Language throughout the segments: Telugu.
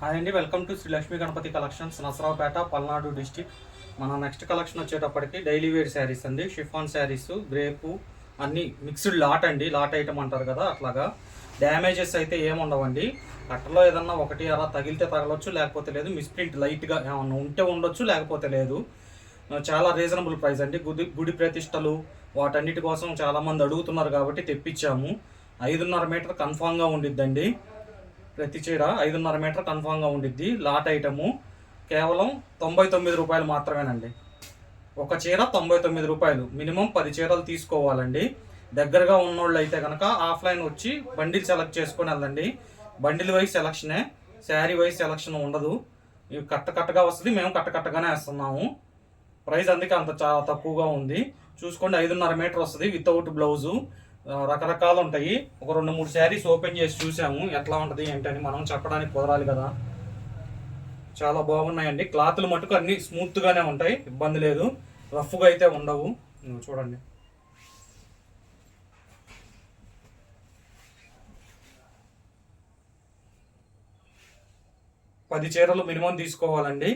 హాయ్ అండి, welcome to Shri Lakshmi Ganapati collections, Narasaraopet, Palnadu district. మన నెక్స్ట్ కలెక్షన్ వచ్చేటప్పటికి డైలీ వేర్ శారీస్ అండి. షిఫాన్ శారీస్, గ్రేపు అన్నీ మిక్స్డ్ లాట్ అండి. లాట్ ఐటమ్ అంటారు కదా, అట్లాగా. డ్యామేజెస్ అయితే ఏముండవండి. కట్టలో ఏదన్నా ఒకటి అలా తగిలితే తగలొచ్చు, లేకపోతే లేదు. మిస్ప్రింట్ లైట్గా ఏమన్నా ఉంటే ఉండొచ్చు, లేకపోతే లేదు. చాలా రీజనబుల్ ప్రైస్ అండి. గుడి ప్రతిష్టలు వాటన్నిటి కోసం చాలామంది అడుగుతున్నారు కాబట్టి తెప్పించాము. 5.5 మీటర్ కన్ఫామ్గా ఉండిద్దండి. ప్రతి చీర 5.5 మీటర్ కన్ఫామ్గా ఉండిద్ది. లాట్ ఐటము కేవలం 99 రూపాయలు మాత్రమేనండి. ఒక చీర 99 రూపాయలు. మినిమం 10 చీరలు తీసుకోవాలండి. దగ్గరగా ఉన్నోళ్ళు అయితే కనుక ఆఫ్లైన్ వచ్చి బండిల్ సెలెక్ట్ చేసుకొని వెళ్ళండి. బండిల్ వైజ్ సెలక్షనే, శారీ వైజ్ సెలక్షన్ ఉండదు. ఇవి కట్టగా వస్తుంది. మేము కట్టగానే వేస్తున్నాము. ప్రైస్ అందుకే అంత చాలా తక్కువగా ఉంది. చూసుకోండి, 5.5 మీటర్ వస్తుంది వితౌట్ బ్లౌజు. రకరకాలు ఉంటాయి. ఒక 2-3 శారీస్ ఓపెన్ చేసి చూసాము ఎట్లా ఉంటుంది ఏంటని. మనం చెప్పడానికి కుదరాలి కదా. చాలా బాగున్నాయండి. క్లాత్లు మటుకు అన్ని స్మూత్గానే ఉంటాయి, ఇబ్బంది లేదు. రఫ్గా అయితే ఉండవు. చూడండి, పది చీరలు మినిమం తీసుకోవాలండి.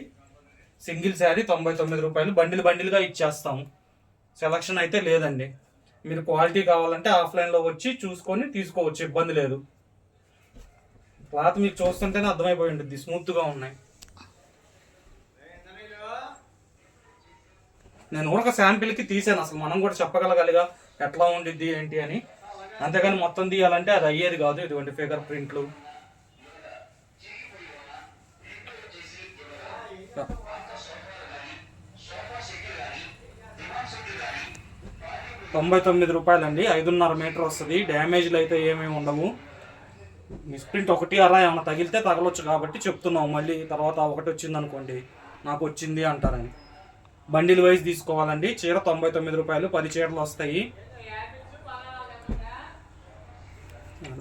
సింగిల్ శారీ 99 రూపాయలు. బండిల్గా ఇచ్చేస్తాము. సెలక్షన్ అయితే లేదండి. మీరు క్వాలిటీ కావాలంటే ఆఫ్లైన్లో వచ్చి చూసుకొని తీసుకోవచ్చు, ఇబ్బంది లేదు. క్లాత్ మీకు చూస్తుంటేనే అర్థమైపోయి ఉంటుంది, స్మూత్గా ఉన్నాయి. నేను ఒక శాంపిల్కి తీసాను. అసలు మనం కూడా చెప్పగలగాలిగా ఎట్లా ఉండిద్ది ఏంటి అని. అంతేగాని మొత్తం తీయాలంటే అది అయ్యేది కాదు. ఇటువంటి ఫిగర్ ప్రింట్లు 99 రూపాయలండి. 5.5 మీటర్ వస్తుంది. డ్యామేజ్లు అయితే ఏమేమి ఉండవు. మిస్ప్రింట్ ఒకటి అలా ఏమైనా తగిలితే తగలొచ్చు కాబట్టి చెప్తున్నాము. మళ్ళీ తర్వాత ఒకటి వచ్చింది అనుకోండి, నాకు వచ్చింది అంటారని. బండిల్ వైజ్ తీసుకోవాలండి. చీర 99 రూపాయలు. 10 చీరలు వస్తాయి.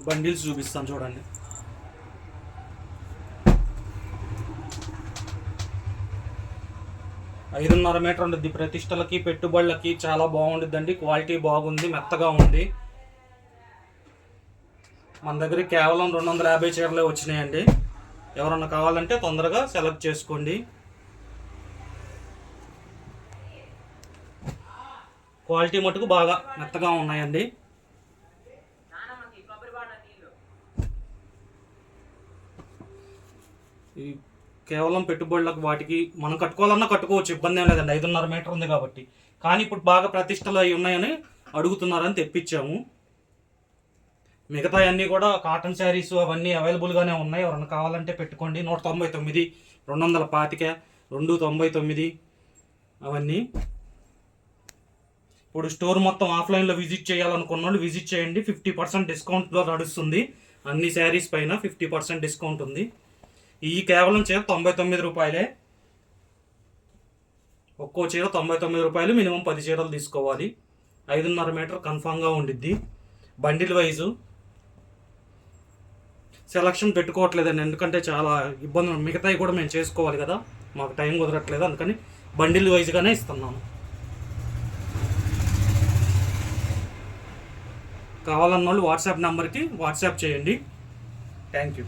బండిల్స్ చూపిస్తాను చూడండి. ఐదున్నర మీటర్ ఉంటుంది. ప్రతిష్టలకి పెట్టుబడులకి చాలా బాగుంటుందండి. క్వాలిటీ బాగుంది, మెత్తగా ఉంది. మన దగ్గర కేవలం 250 చీరలే వచ్చినాయండి. ఎవరన్నా కావాలంటే తొందరగా సెలెక్ట్ చేసుకోండి. క్వాలిటీ మటుకు బాగా మెత్తగా ఉన్నాయండి. కేవలం పెట్టుబడులకు వాటికి మనం కట్టుకోవాలన్నా కట్టుకోవచ్చు, ఇబ్బంది ఏం లేదండి. 5.5 మీటర్ ఉంది కాబట్టి. కానీ ఇప్పుడు బాగా ప్రతిష్టలు అవి ఉన్నాయని అడుగుతున్నారని తెప్పించాము. మిగతా అన్నీ కూడా కాటన్ శారీస్ అవన్నీ అవైలబుల్గానే ఉన్నాయి. ఎవరన్నా కావాలంటే పెట్టుకోండి. 199, 225, 299 అవన్నీ. ఇప్పుడు స్టోర్ మొత్తం ఆఫ్లైన్లో విజిట్ చేయాలనుకున్న వాళ్ళు విజిట్ చేయండి. 50% డిస్కౌంట్లో నడుస్తుంది. అన్ని శారీస్ పైన 50% డిస్కౌంట్ ఉంది. ఈ కేవలం చీర 99 రూపాయలే. ఒక్కో చీర 99 రూపాయలు. మినిమం 10 చీరలు తీసుకోవాలి. 5.5 మీటర్ కన్ఫామ్గా ఉండిద్ది. బండిల్ వైజు సెలక్షన్ పెట్టుకోవట్లేదండి, ఎందుకంటే చాలా ఇబ్బంది. మిగతాయి కూడా మేము చేసుకోవాలి కదా, మాకు టైం కుదరట్లేదు. అందుకని బండిల్ వైజ్గానే ఇస్తున్నాము. కావాలన్న వాళ్ళు వాట్సాప్ నెంబర్కి వాట్సాప్ చేయండి. Thank you.